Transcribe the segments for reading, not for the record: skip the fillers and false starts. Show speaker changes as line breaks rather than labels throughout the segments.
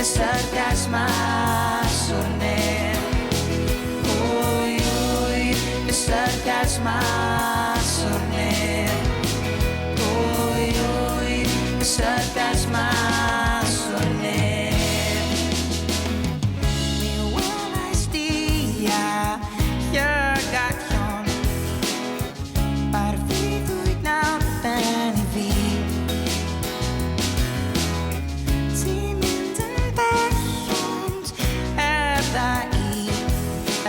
Cercas masoner. Ui, ui, cercas masoner. Ui, ui, cercas masoner. Mi welais dia, llygadion, par fyddwyd nawr ben I fi.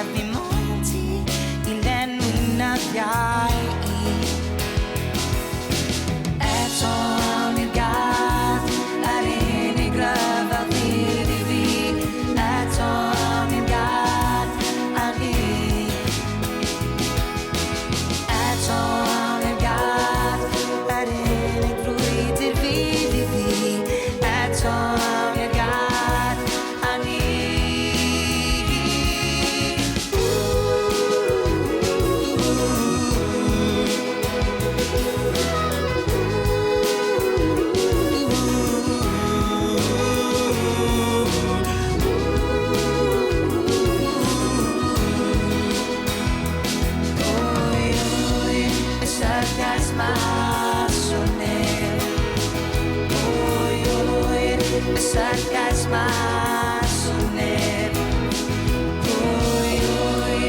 A fi moyn ti I lenwi na ddiau I. Eto awn i'r gath Ar unigryw fel fydd I fi. Eto awn i'r gath ar hyd. Eto awn i'r gath Ar unig frwydr fydd I fi. Eto awn i'r gath ar hyd. Cercas masoner. Ui, ui, cercas masoner. Ui, ui,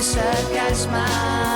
cercas masoner.